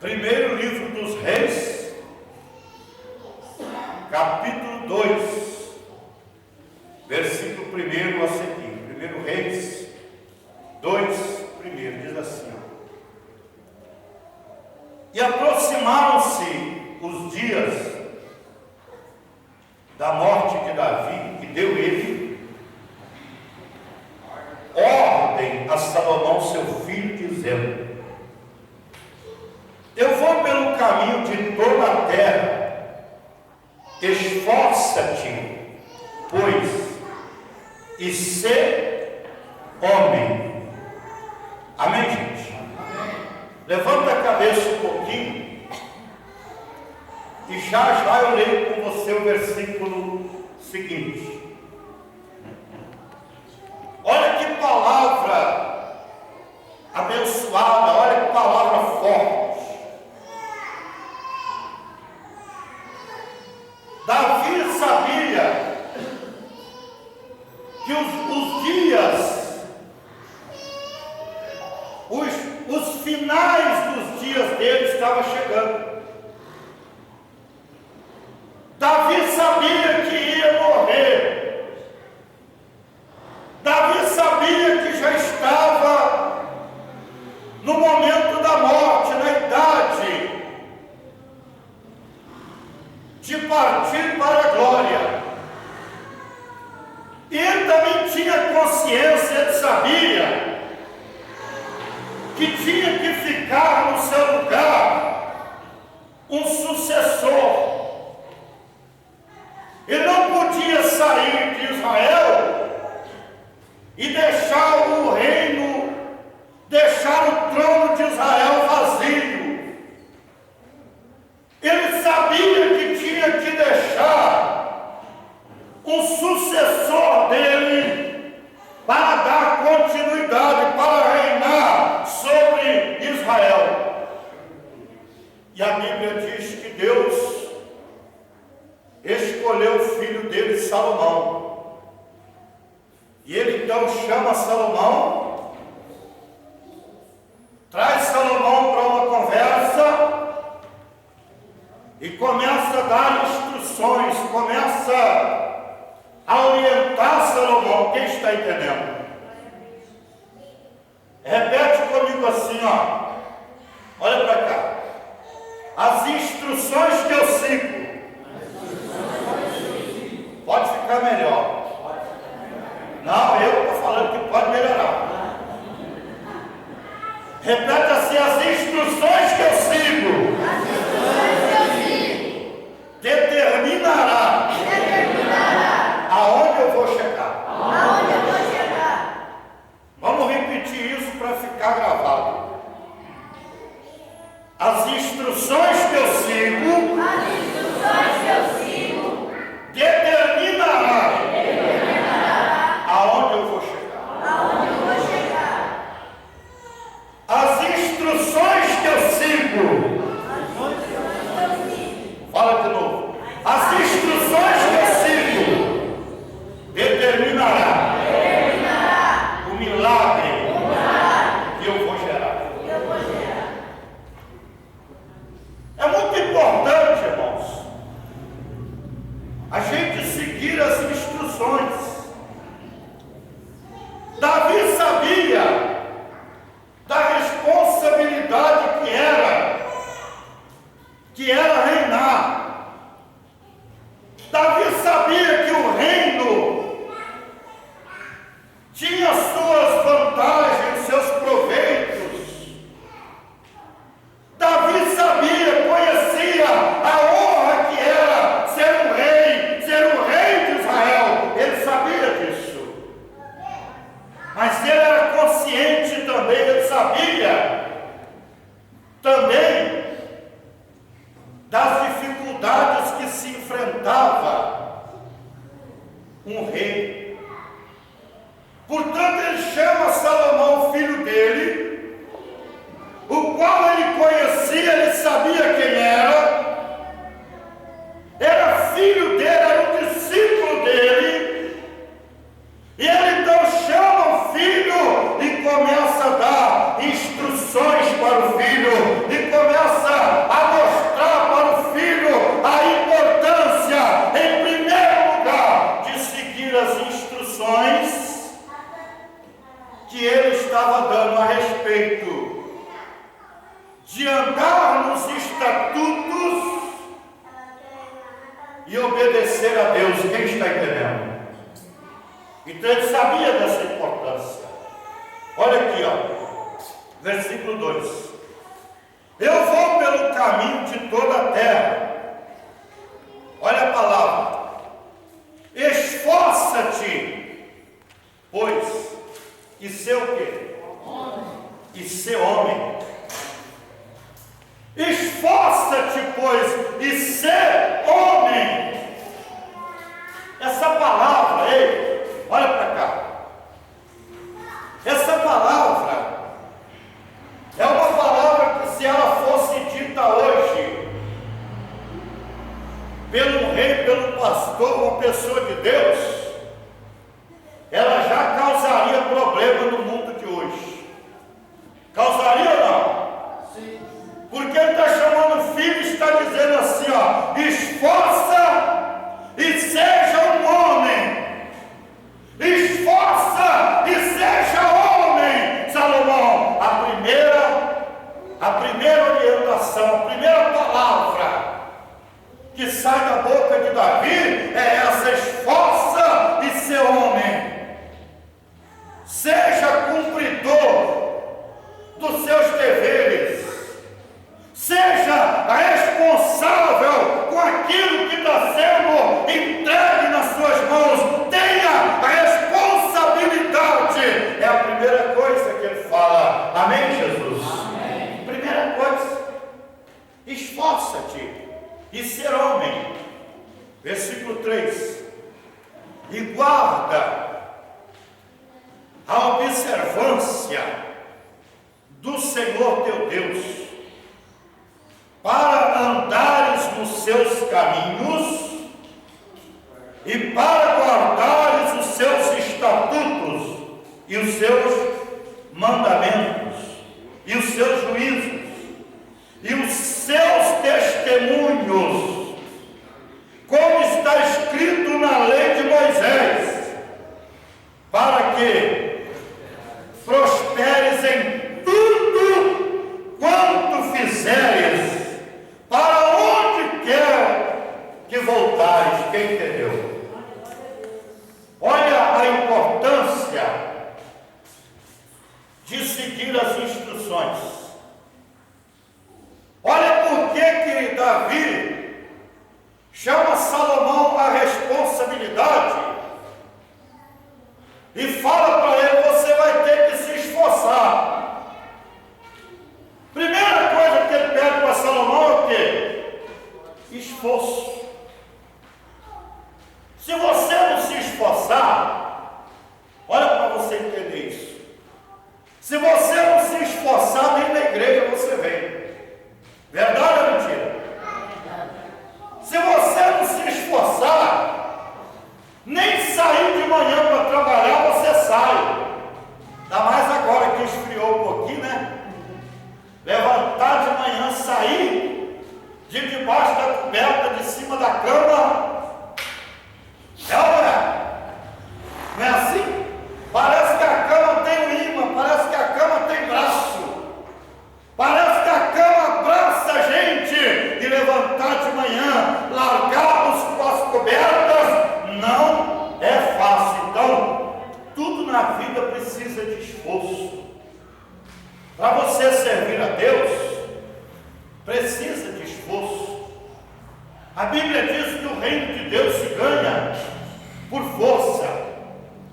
Primeiro livro dos Reis, capítulo 2, versículo 1 a seguir. Primeiro Reis 2, primeiro, diz assim: E aproximaram-se os dias da morte de Davi, e deu ele ordem a Salomão seu filho, dizendo: Eu vou pelo caminho de toda a terra, esforça-te, pois, e sê homem. Amém, gente? Amém. Levanta a cabeça um pouquinho, e já eu leio com você o versículo seguinte. Olha que palavra abençoada, olha que palavra forte. Davi sabia que os dias, os finais dos dias dele estavam chegando. Davi sabia que ia morrer. Davi sabia que já estava no momento da morte, na idade de partir para a glória. E ele também tinha consciência, ele sabia que tinha que ficar no seu lugar um sucessor. Ele não podia sair de Israel e deixar o reino, deixar o trono de Israel vazio. Ele sabia que tinha que deixar um sucessor dele para dar continuidade, para reinar sobre Israel. E a Bíblia diz que Deus escolheu o filho dele, Salomão. E ele então chama Salomão, traz Salomão para uma conversa e começa a dar instruções, começa a orientar Salomão. Quem está entendendo? Repete comigo assim, ó. Olha para cá. As instruções que eu sigo. Pode ficar melhor. Não, eu estou falando que pode melhorar. Repete assim: as instruções que eu sigo. Determinará aonde eu vou chegar. Vamos repetir isso para ficar gravado. As instruções que eu sigo. Determinará aonde eu vou chegar. As instruções que eu sigo. Fala de novo. As instruções que eu sigo determinará o milagre que eu vou gerar. É muito importante, irmãos, a gente seguir as instruções. Davi sabia da responsabilidade que era reinar. Davi sabia que o reino tinha suas vantagens, seus proveitos. Davi sabia, conhecia a honra que era ser o rei de Israel. Ele sabia disso. Mas ele era consciente também, ele sabia também das dificuldades que se enfrentava um rei. Portanto, ele chama Salomão, filho dele, o qual ele conhecia, ele sabia quem era filho dele, era um discípulo dele, e ele então chama o filho e começa a dar instruções para o filho, e começa ele estava dando a respeito de andar nos estatutos e obedecer a Deus. Quem está entendendo? Então ele sabia dessa importância. Olha aqui, ó, versículo 2: eu vou pelo caminho de toda a terra. Olha a palavra: esforça-te, pois, e ser o quê? E ser homem. Esforça-te, pois, e ser homem. Essa palavra, ei, olha para cá. Essa palavra é uma palavra que, se ela fosse dita hoje pelo rei, pelo pastor, uma pessoa de Deus, ela já causaria problema no mundo de hoje. Causaria ou não? Sim. Porque ele está chamando o filho e está dizendo assim, ó: esforça e seja um homem. Esforça e seja homem, Salomão. A primeira orientação, a primeira palavra que sai da boca de Davi é essa: esforça e ser homem. Seja cumpridor dos seus deveres. Seja responsável com aquilo que está sendo entregue nas suas mãos. Tenha a responsabilidade. É a primeira coisa que ele fala. Amém, Jesus? Amém. Primeira coisa: esforça-te e ser homem. Versículo 3: e guarda a observância do Senhor teu Deus, para andares nos seus caminhos e para guardares os seus estatutos e os seus mandamentos e os seus juízos e os seus testemunhos, como está escrito na lei de Moisés, para que prosperes em tudo quanto fizeres, para onde quer que voltares. Quem entendeu? Olha a importância de seguir as instruções. Olha por que Davi chama Salomão à responsabilidade e fala para ele: você vai ter que se esforçar. Primeira coisa que ele pede para Salomão é o quê? Esforço. Se você não se esforçar, olha para você entender isso. Se você não se esforçar, nem na igreja você vem. Verdade ou mentira? Se você não se esforçar, nem sair de manhã para trabalhar você sai. Ainda mais agora que esfriou um pouquinho, né? Levantar de manhã, sair de debaixo da coberta, de cima da cama. Não é assim? Parece que a cama tem um imã, parece que a cama tem braço. Parece que a cama abraça a gente. E levantar de manhã, largarmos com as cobertas, não é fácil. Então, tudo na vida precisa de esforço. Para você servir a Deus, precisa de esforço. A Bíblia diz que o reino de Deus se ganha por força.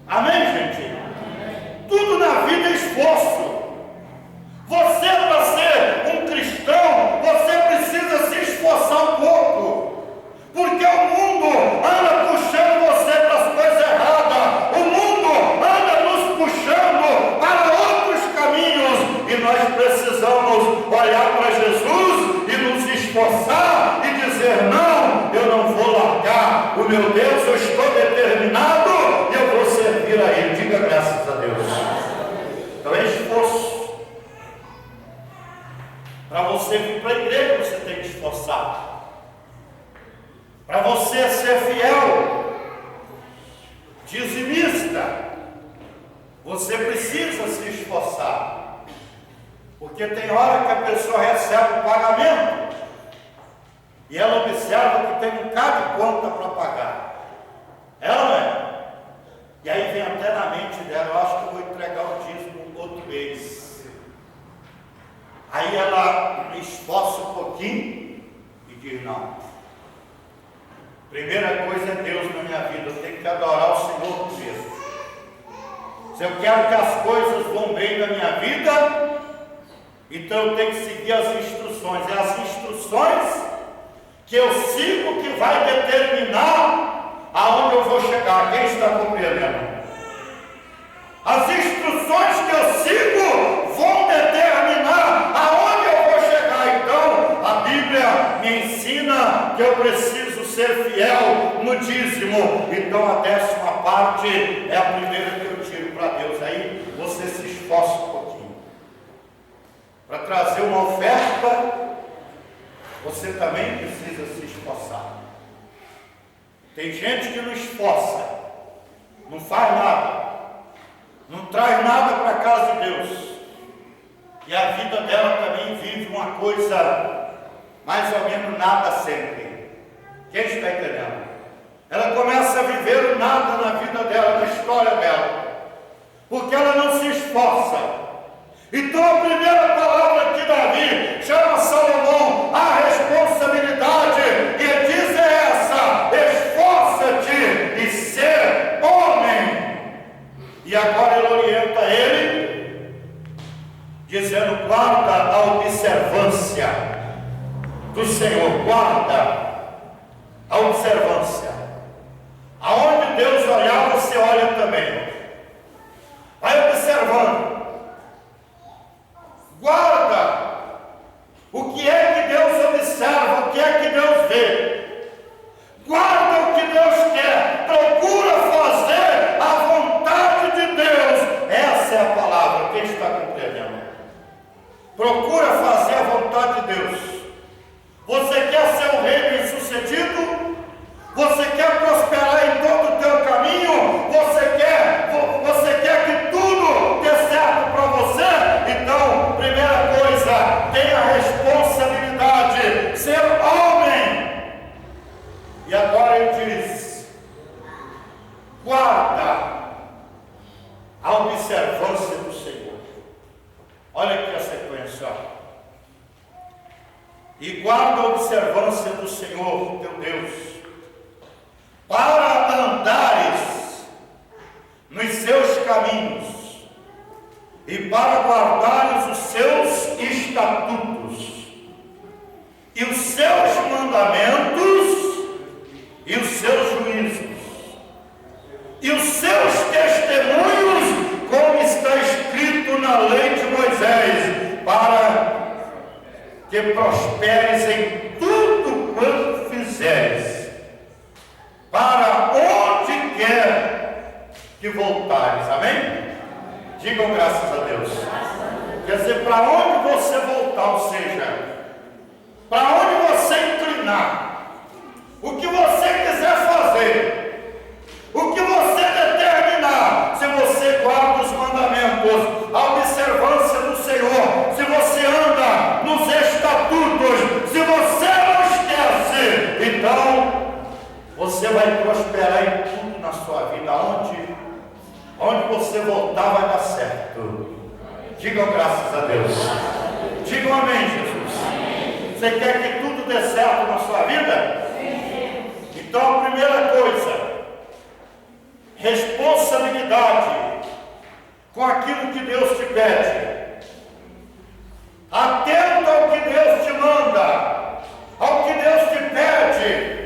Amém, gente? Amém. Tudo na vida é esforço. Você, para ser um cristão, você precisa se esforçar um pouco. Porque o mundo anda puxando você para as coisas erradas. O mundo anda nos puxando para outros caminhos. E nós precisamos olhar para Jesus e nos esforçar e dizer: não, eu não vou largar o meu Deus, eu estou determinado e eu vou servir a Ele. Diga graças a Deus. Então é esforço. Para você vir para a igreja, você tem que esforçar. Para você ser fiel, dizimista, você precisa se esforçar. Porque tem hora que a pessoa recebe o pagamento e ela observa que tem um bocado de conta para pagar. Ela não é? E aí vem até na mente dela, eu acho que eu vou entregar o dízimo outro mês. Aí ela esforça um pouquinho e diz, não. Primeira coisa é Deus na minha vida, eu tenho que adorar o Senhor primeiro. Se eu quero que as coisas vão bem na minha vida, então eu tenho que seguir as instruções. É as instruções que eu sigo que vai determinar aonde eu vou chegar. Quem está compreendendo? As instruções que eu sigo vão determinar aonde eu vou chegar. Então, a Bíblia me ensina que eu preciso ser fiel no dízimo. Então, a 10ª parte é a primeira que eu tiro para Deus. Aí você se esforça um pouquinho para trazer uma oferta. Você também precisa se esforçar. Tem gente que não esforça, não faz nada, não traz nada para a casa de Deus, e a vida dela também vive uma coisa mais ou menos nada sempre. Quem está entendendo? Ela começa a viver o nada na vida dela, na história dela, porque ela não se esforça. Então a primeira palavra que Davi chama Salomão a responsabilidade, e diz essa: esforça-te e ser homem. E agora ele orienta ele, dizendo: guarda a observância do Senhor, guarda a observância. Aonde Deus olhar, você olha também. Vai observando. Guarda o que é que Deus observa, o que é que Deus vê. Guarda o que Deus quer. Procura fazer a vontade de Deus. Essa é a palavra. Quem está compreendendo? Procura fazer a vontade de Deus. Você quer ser um rei bem-sucedido? Você quer prosperar em todo o teu caminho? Você quer que tudo dê certo para você? Então, primeira coisa, tenha responsabilidade, ser homem. E agora ele diz: guarda a observância do Senhor. Olha aqui a sequência. E guarda a observância do Senhor, teu Deus, para andares nos seus caminhos e para guardares os seus estatutos e os seus mandamentos e os seus juízos e os seus testemunhos, como está escrito na lei de Moisés, para que prosperes em tudo quanto fizeres, para onde quer que voltares. Amém? Digam graças a Deus. Quer dizer, para onde você voltar, ou seja, para onde você inclinar, o que você quiser fazer, o que você determinar, se você guarda os mandamentos, a observância do Senhor, se você anda nos estatutos, se você não esquece, então você vai prosperar em tudo na sua vida. Onde você voltar vai dar certo. Digam graças a Deus. Digam amém, Jesus. Você quer que tudo dê certo na sua vida? Então a primeira coisa, responsabilidade com aquilo que Deus te pede. Atenta ao que Deus te manda, ao que Deus te pede.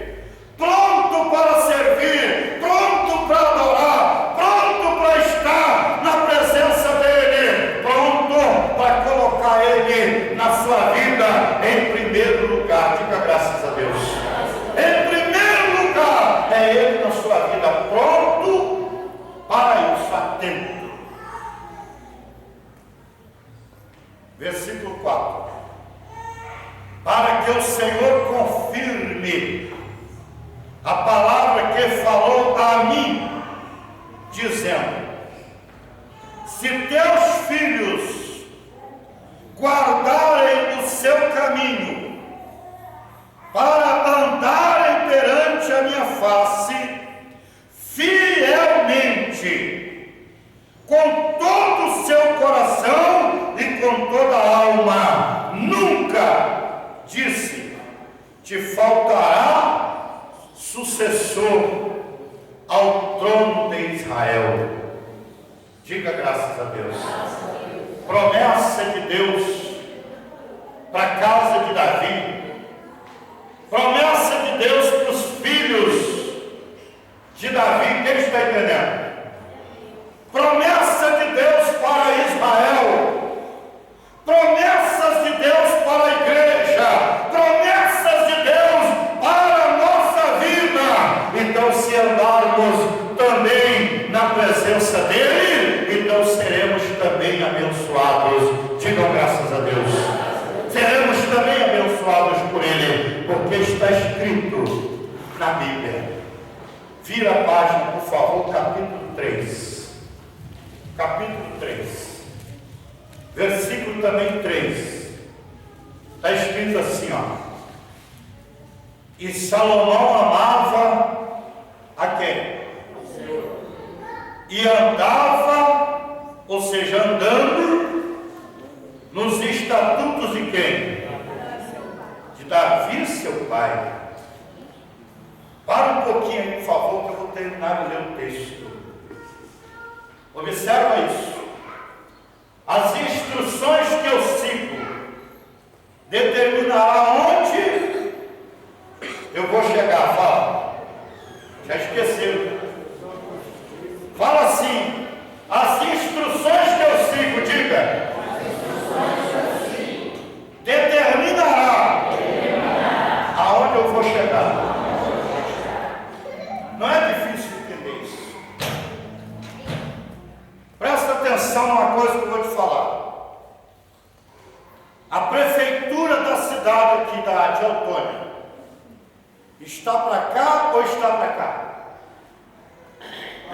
Pronto para servir, pronto para adorar, pronto para estar na presença dEle, pronto para colocar Ele na sua vida em primeiro lugar. Diga graças a Deus. Em primeiro lugar é Ele na sua vida, pronto para isso, atento. Versículo 4: para que o Senhor confirme a palavra que falou a mim, dizendo: se teus filhos guardarem disse: te faltará sucessor ao trono de Israel. Diga graças a Deus. Promessa de Deus para a casa de Davi. Promessa de Deus para os filhos de Davi. Quem está entendendo? Promessa de Deus para Israel. Promessas de Deus para a igreja. Promessas de Deus para a nossa vida. Então, se andarmos também na presença dele, então seremos também abençoados. Digam graças a Deus. Seremos também abençoados por ele, porque está escrito na Bíblia. Vira a página, por favor, capítulo 3. Capítulo 3. Versículo também 3. Está escrito assim, ó. E Salomão amava a quem? E andava, ou seja, andando nos estatutos de quem? De Davi, seu pai. Para um pouquinho aí, por favor, que eu vou terminar de ler o texto. Observa isso. As instruções que eu sigo determinará onde eu vou chegar. Fala. Já esqueceu. Fala assim. As instruções que eu sigo, diga. Determinará aonde eu vou chegar. Não é difícil entender isso. Presta atenção numa coisa que eu vou te falar. A prefeitura da cidade aqui de Autônia está para cá ou está para cá?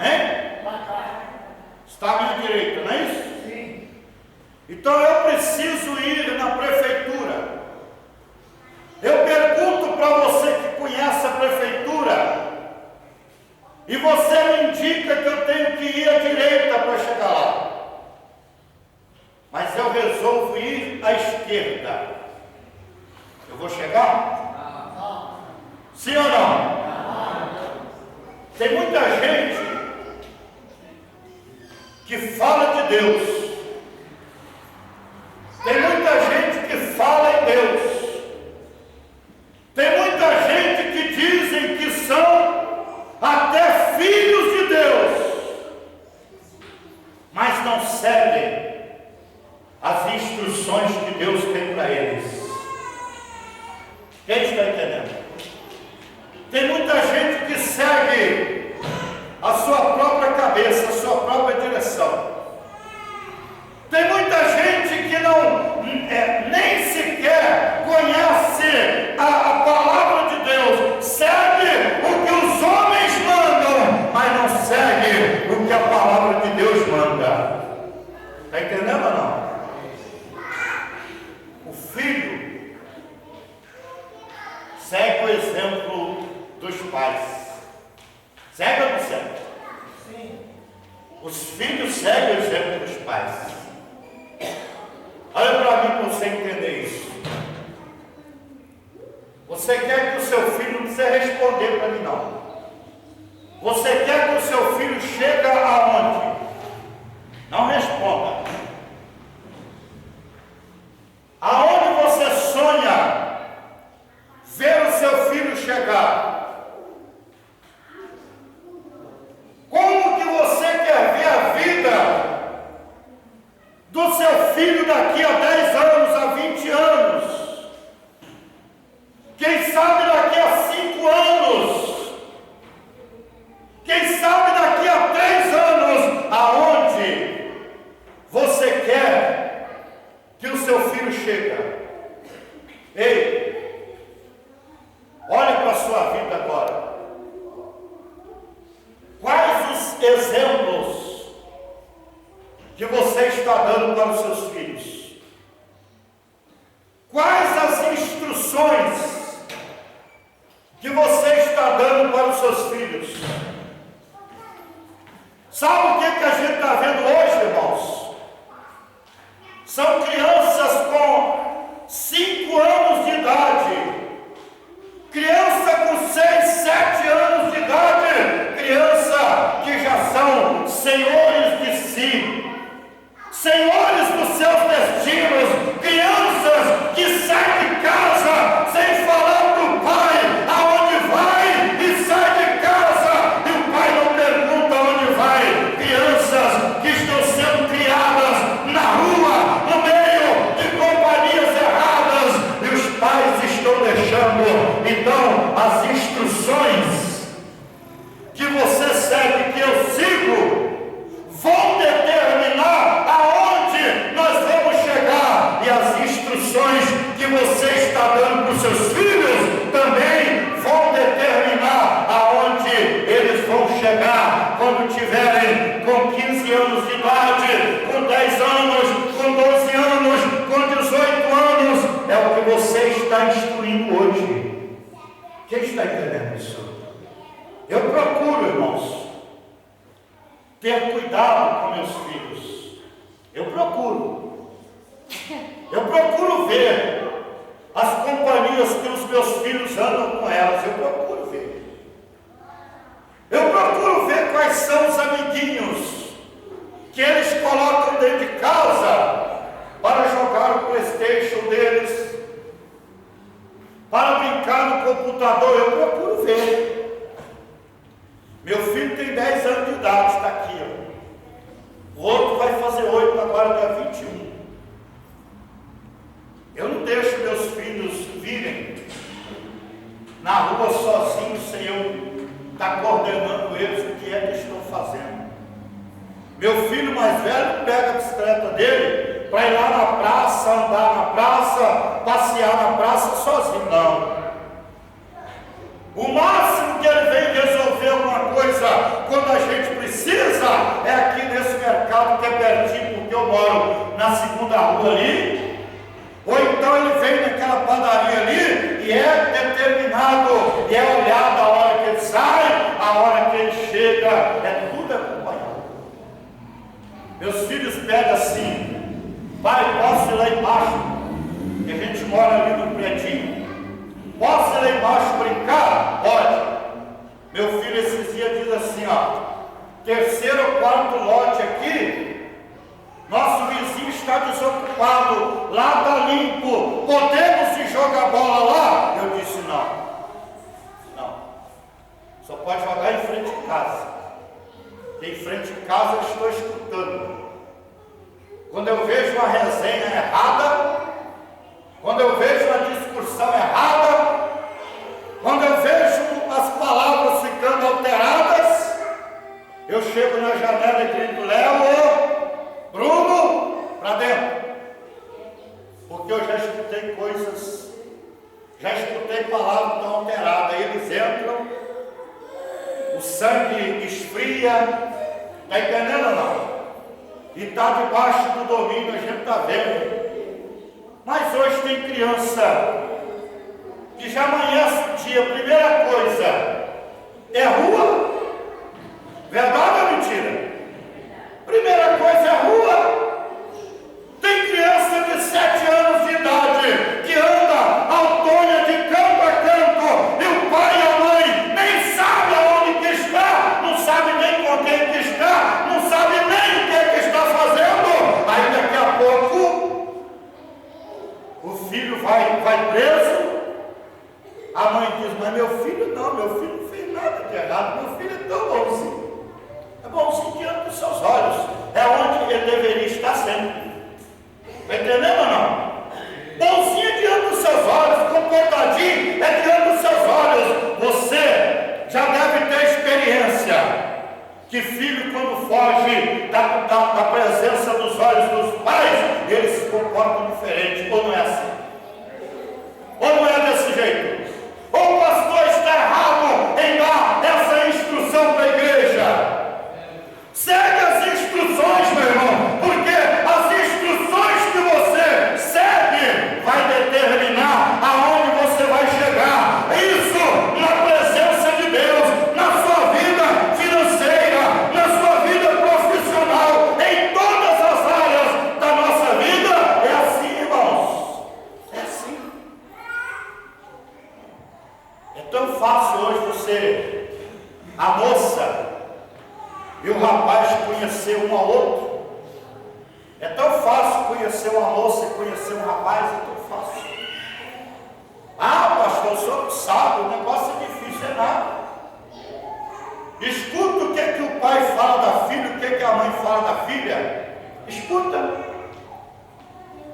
Hein? Está à minha direita, não é isso? Sim. Então eu preciso ir na prefeitura. Eu pergunto para você que conhece a prefeitura, e você me indica que eu tenho que ir à direita para chegar lá. Mas eu resolvo ir à esquerda. Eu vou chegar? Não. Sim ou não? Tem muita gente que fala de Deus. Tem muita gente que fala em Deus. Tem muita gente que dizem que são até filhos de Deus, mas não seguem as instruções que Deus tem para eles. Quem está entendendo? Tem muita gente que segue a sua própria cabeça, a sua própria direção. Tem muita gente que não nem sequer conhece a palavra de Deus, segue o que os homens mandam, mas não segue o que a palavra de Deus manda. Está entendendo ou não? O filho segue o exemplo dos pais. Segue ou não segue? Sim. Os filhos seguem o exemplo dos pais. Olha para mim para você entender isso. Você quer que o seu filho, não precisa responder para mim não. Você quer que o seu filho chegue aonde? Não responda. Aonde você sonha ver o seu filho chegar? Como que você quer ver a vida do seu filho daqui a 10 anos, a 20 anos? Quem sabe daqui a 5 anos? Quem sabe daqui a 3 anos? Aonde você quer que o seu filho chegue? Ei, olha para a sua vida agora. Quais os exemplos que você está dando para os seus filhos? Quais as instruções que você está dando para os seus filhos? Sabe o que a gente está vendo hoje, irmãos? São crianças com 5 anos de idade criança com 6, 7 anos de idade, criança que já são senhores de si, senhores dos seus destinos, crianças que saem de casa sem falar para o pai aonde vai e sai de casa e o pai não pergunta aonde vai, crianças que estão sendo criadas na rua, no meio de companhias erradas e os pais estão deixando então as instruções que você segue, que eu sigo, vão determinar aonde nós vamos chegar, e as instruções que você está dando para os seus filhos também vão determinar aonde eles vão chegar quando tiverem com 15 anos de idade, com 10 anos, com 12 anos, com 18 anos. É o que você está instruindo hoje. Quem está entendendo isso? Eu procuro, irmãos, ter cuidado com meus filhos. Eu procuro ver as companhias que os meus filhos andam com elas. Eu procuro ver quais são os amiguinhos que eles colocam dentro de casa para jogar o PlayStation deles, para brincar no computador. Eu procuro ver. Meu filho tem 10 anos de idade, está aqui, ó. O outro vai fazer 8 agora, dia 21. Eu não deixo meus filhos virem na rua sozinhos sem eu estar coordenando eles o que é que estão fazendo. Meu filho mais velho pega a bicicleta dele para ir lá na praça, andar na praça, passear na praça sozinho, não. O máximo que ele vem resolver alguma coisa quando a gente precisa é aqui nesse mercado que é pertinho, porque eu moro na segunda rua ali. Ou então ele vem naquela padaria ali e é determinado, e é olhado a hora que ele sai, a hora que ele chega, é tudo acompanhado. Meus filhos pedem assim: pai, posso ir lá embaixo? Que a gente mora ali no predinho. Posso ir lá embaixo brincar? Pode. Meu filho esses dias diz assim, ó: terceiro ou quarto lote aqui, nosso vizinho está desocupado, lá está limpo, podemos ir jogar bola lá? Eu disse não, só pode jogar em frente de casa. Em frente de casa eu estou escutando. Quando eu vejo uma resenha errada, quando eu vejo uma discussão errada, quando eu vejo as palavras ficando alteradas, eu chego na janela e grito: Léo, Bruno, para dentro. Porque eu já escutei coisas, já escutei palavras tão alteradas. Aí eles entram, o sangue esfria, está entendendo ou não? E está debaixo do domínio, a gente está vendo. Mas hoje tem criança que já amanhece o dia, primeira coisa é rua. Verdade ou mentira? Primeira coisa é rua. Tem criança de 7 anos de idade que anda autônoma de canto a canto, e o pai e a mãe nem sabem aonde que está, não sabe nem com quem que está, não sabe nem o que está fazendo. Aí daqui a pouco o filho vai preso. A mãe diz: mas meu filho não fez nada de errado, meu filho é tão bonzinho. É bonzinho diante dos seus olhos, é onde ele deveria estar sempre. Está entendendo ou não? Bonzinho diante dos seus olhos, comportadinho é diante dos seus olhos. Você já deve ter experiência que filho, quando foge da presença dos olhos dos pais, eles se comportam diferente. Ou não é assim? Ou não é desse jeito? Ou o pastor está errado em dar essa instrução para a igreja? Segue as instruções, meu irmão, porque as instruções que você segue vai determinar aonde você vai chegar. Isso na presença de Deus, na sua vida financeira, na sua vida profissional, em todas as áreas da nossa vida. É assim, irmãos. É assim. a moça e o rapaz conhecer um ao outro. É tão fácil conhecer uma moça e conhecer um rapaz, é tão fácil. Ah, pastor, o senhor sabe, o negócio é difícil, é nada. Escuta o que o pai fala da filha, o que a mãe fala da filha. Escuta.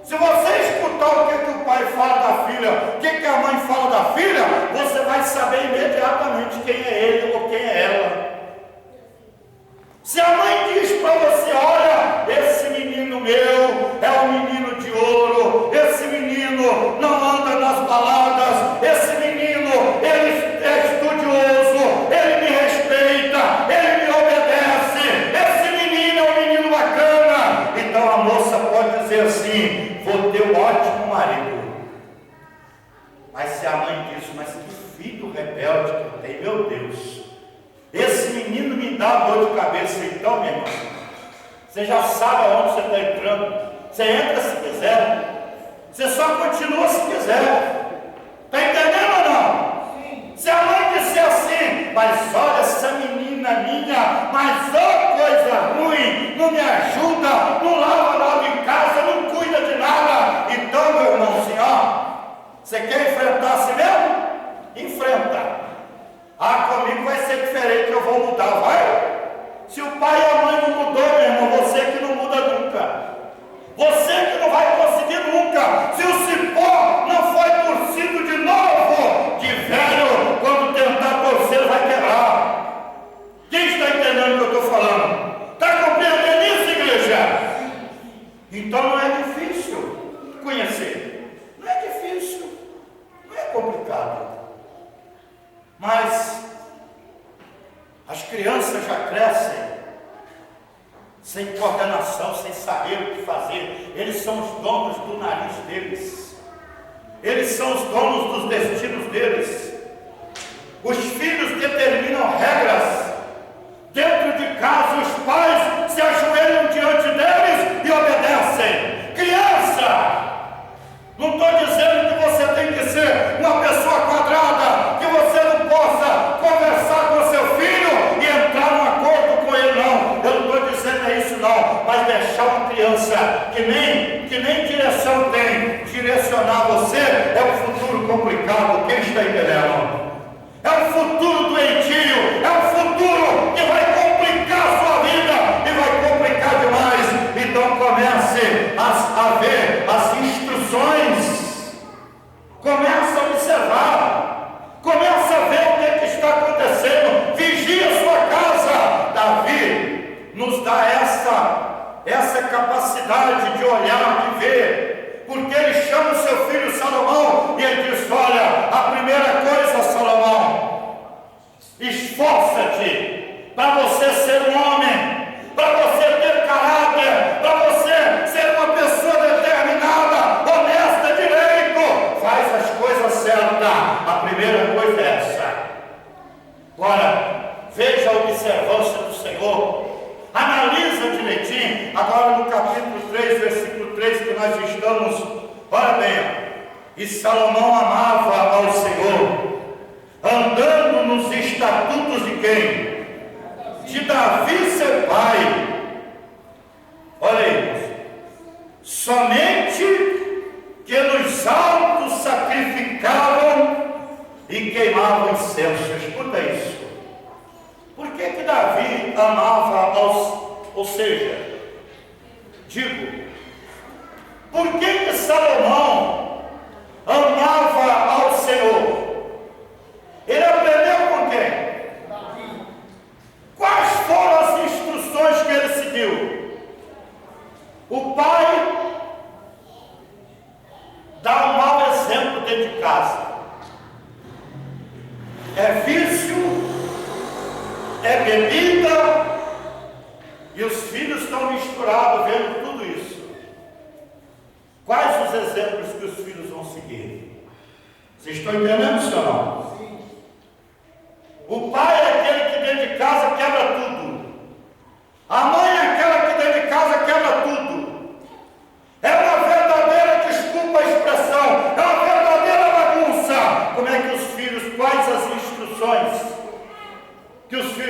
Se você escutar o que o pai fala da filha, o que a mãe fala da filha, você vai saber imediatamente quem é ele ou quem é ela. Se a mãe diz para você, olha, esse menino meu é um menino de ouro, esse menino não anda nas baladas, esse menino, ele é estudioso, ele me respeita, ele me obedece, esse menino é um menino bacana. Então a moça pode dizer assim, vou ter um ótimo marido. Mas se a mãe diz, mas que filho rebelde que eu tenho, meu Deus, esse menino me dá dor de cabeça. Então, minha irmã, você já sabe aonde você está entrando. Você entra se quiser, você só continua se quiser. Está entendendo ou não? Se a mãe disser assim, mas olha essa menina minha, mas ó coisa ruim, não me ajuda, não lava nada em casa, não cuida de nada. Então, meu irmãozinho, ó, você quer enfrentar a si mesmo? Enfrenta. Ah, comigo vai ser diferente, eu vou mudar, vai? Se o pai e a mãe não mudou, meu irmão, você que não muda nunca. Você que não vai conseguir nunca. Se o cipó não foi torcido de novo, de velho, quando tentar torcer, vai quebrar. Quem está entendendo o que eu estou falando? Está compreendendo isso, igreja? Então não é difícil conhecer. Não é difícil. Não é complicado. Mas as crianças já crescem sem coordenação, sem saber o que fazer. Eles são os donos do nariz deles. Eles são os donos dos destinos deles. Os filhos determinam regras. Dentro de casa, os pais se ajoelham diante deles e obedecem. Criança! Não estou dizendo que você tem que ser uma pessoa quadrada, que você não possa conversar com seu filho e entrar num acordo com ele, não. Eu não estou dizendo isso não, mas deixar uma criança que nem direção tem, direcionar você, é um futuro complicado. Quem está entendendo? É um futuro doentio, é um futuro que vai complicar a sua vida e vai complicar demais. Então comece a ver as instruções, comece a observar, comece a ver o que está acontecendo, vigie a sua casa. Davi nos dá essa capacidade de olhar, de ver, porque ele chama o seu filho Salomão e ele diz, olha, a primeira coisa, Salomão, esforça-te para você ser um homem, para você ter caráter, para você ser uma pessoa determinada, honesta, direito, faz as coisas certas. A primeira coisa é essa. Agora, veja a observância do Senhor, analisa direitinho, agora no capítulo 3, versículo 3 que nós estamos, olha bem, e Salomão amava ao Senhor, andando nos estatutos de quem? De Davi seu pai. Olha aí, somente que nos altos sacrificavam e queimavam incenso. Escuta isso. Por que Davi amava ou seja, digo, por que Salomão amava ao Senhor? Ele aprendeu com quem? Quais foram as instruções que ele seguiu? O pai dá um mau exemplo dentro de casa. É vício, é bebida, e os filhos estão misturados vendo tudo isso. Quais os exemplos que os filhos vão seguir? Vocês estão entendendo isso ou não? Sim. O pai é aquele que dentro de casa quebra tudo. A mãe é aquela que dentro de casa quebra tudo. É uma verdadeira, desculpa a expressão, é uma verdadeira bagunça. Como é que os filhos, quais as instruções que os filhos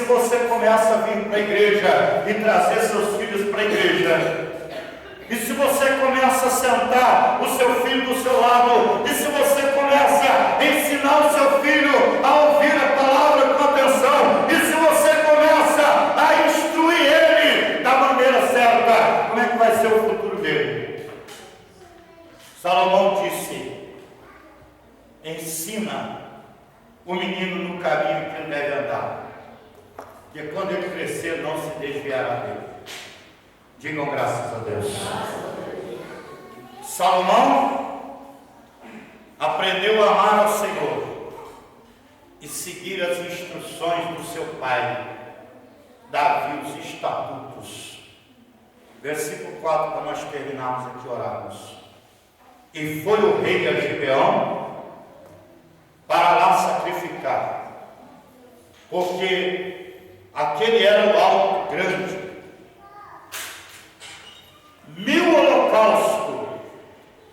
você começa a vir para a igreja e trazer seus filhos para a igreja, e se você começa a sentar o seu filho do seu lado, e se você começa a ensinar o seu filho a ouvir a palavra com atenção, e se você começa a instruir ele da maneira certa, como é que vai ser o futuro dele? Salomão disse: ensina o menino no caminho que ele deve andar, que quando ele crescer não se desviará dele. Digam graças a Deus. Salomão aprendeu a amar ao Senhor e seguir as instruções do seu pai, Davi, os estatutos. Versículo 4, para nós terminarmos aqui, orarmos. E foi o rei a Gibeão para lá sacrificar, porque aquele era o alto grande. 1000 holocaustos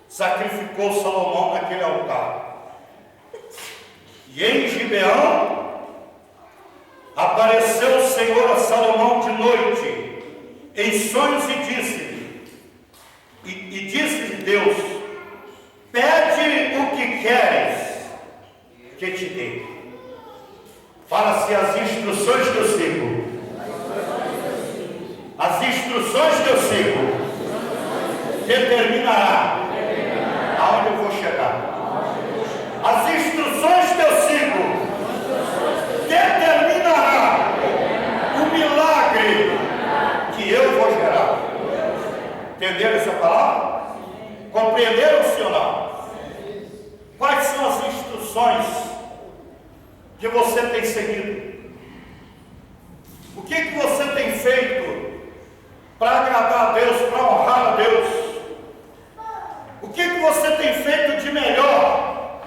sacrificou Salomão naquele altar. E em Gibeão apareceu o Senhor a Salomão de noite em sonhos e disse-lhe Deus: pede o que queres que te dê. Fala-se as instruções que eu sigo. As instruções que eu sigo determinará aonde eu vou chegar. As instruções que eu sigo determinará o milagre que eu vou gerar. Entenderam essa palavra? Compreenderam, senhor? Não? Quais são as instruções que você tem seguido? O que você tem feito para agradar a Deus, para honrar a Deus? O que você tem feito de melhor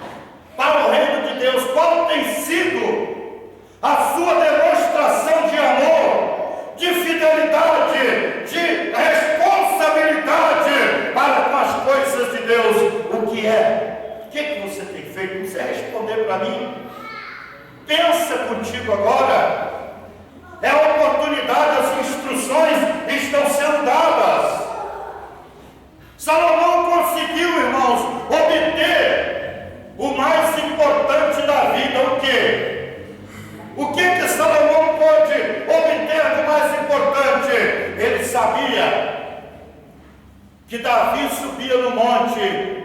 para o reino de Deus? Qual tem sido a sua demonstração de amor, de fidelidade, de responsabilidade para com as coisas de Deus? O que é? O que você tem feito? Não precisa responder para mim. Pensa contigo agora. É a oportunidade, as instruções estão sendo dadas. Salomão conseguiu, irmãos, obter o mais importante da vida. O quê? O que Salomão pôde obter de mais importante? Ele sabia que Davi subia no monte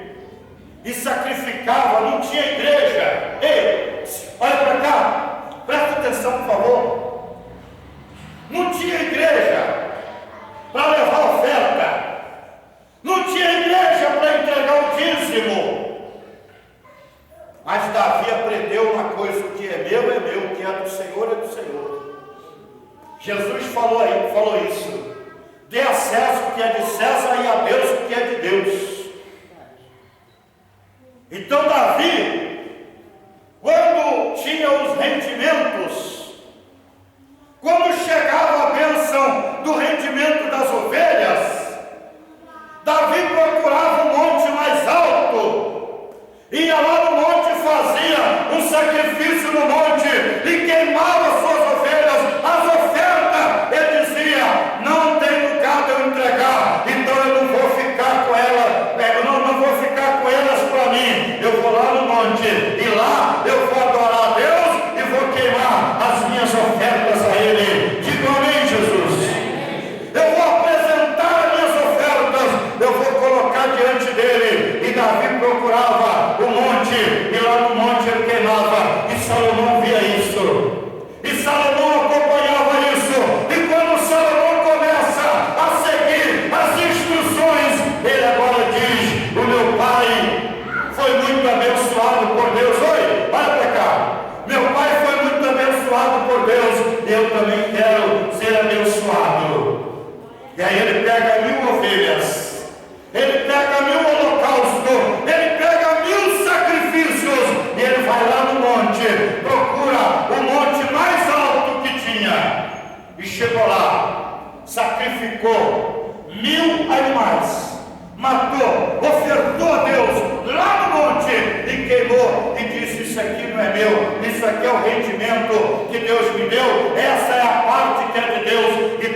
e sacrificava, não tinha igreja. Ei, olha para cá, presta atenção, por favor. Não tinha igreja para levar oferta. Não tinha igreja para entregar o dízimo. Mas Davi aprendeu uma coisa: o que é meu, o que é do Senhor, é do Senhor. Jesus falou isso: dê a César o que é de César e a Deus o que é de Deus. Então Davi, quando tinha os rendimentos, quando chegava a bênção do rendimento das ovelhas, Davi procurava um monte mais alto, ia lá no monte e fazia um sacrifício no monte e queimava suas ovelhas, as ofertas. Ele dizia: não tem lugar de eu entregar, então eu não vou ficar com elas, não vou ficar com elas para mim. Eu vou lá no monte e lá eu vou adorar a Deus e vou queimar as minhas ofertas a Ele. Diga amém, Jesus. Eu vou apresentar as minhas ofertas, eu vou colocar diante dele. E Davi procurava o monte, e lá no monte ele queimava, e Salomão via isso, e Salomão acompanhava isso. E quando Salomão começa a seguir as instruções, ele agora diz: o meu pai foi muito abençoado por Deus. Oi, olha para cá. Meu pai foi muito abençoado por Deus, eu também quero ser abençoado. E aí ele pega 1000 ovelhas, ele pega 1000 holocaustos, ele pega 1000 sacrifícios, e ele vai lá no monte, procura o monte mais alto que tinha, e chegou lá, sacrificou 1000 animais, matou, ofertou a Deus lá no monte e queimou, e disse: isso aqui não é meu, isso aqui é o rendimento que Deus me deu, essa é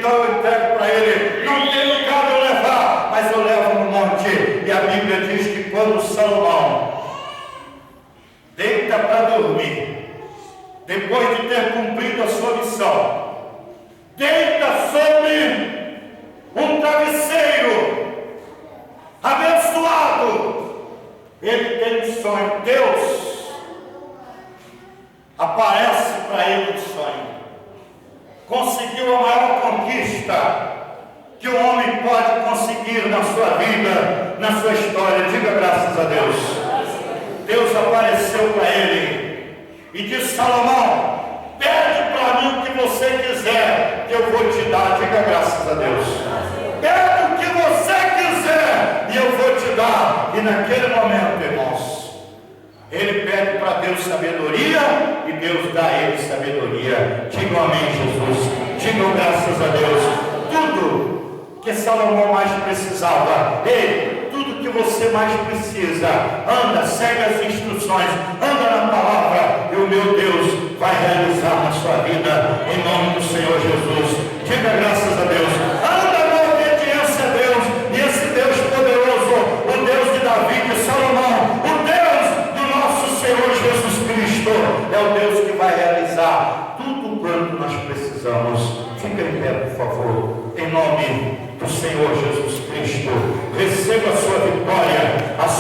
então eu entrego para ele, não tem lugar de eu levar, mas eu levo no monte. E a Bíblia diz que quando Salomão deita para dormir, depois de ter cumprido a sua missão, deita sobre um travesseiro abençoado, ele tem um sonho. Deus aparece para ele no sonho. Conseguiu a maior conquista que um homem pode conseguir na sua vida, na sua história. Diga graças a Deus. Deus apareceu para ele e disse: Salomão, pede para mim o que você quiser, que eu vou te dar. Diga graças a Deus. Pede o que você quiser e eu vou te dar. E naquele momento, irmãos, ele pede para Deus sabedoria e Deus dá a ele sabedoria. Diga amém, Jesus. Diga graças a Deus. Tudo que Salomão mais precisava, tudo que você mais precisa, anda, segue as instruções, anda na palavra, e o meu Deus vai realizar na sua vida, em nome do Senhor Jesus. Diga graças a Deus. Anda na obediência a Deus, e esse Deus poderoso, o Deus de Davi, de Salomão, o Deus do nosso Senhor Jesus Cristo, é o Deus que vai realizar tudo quanto nós precisamos. Fica em pé, por favor, em nome do Senhor Jesus Cristo. Receba a sua vitória, a sua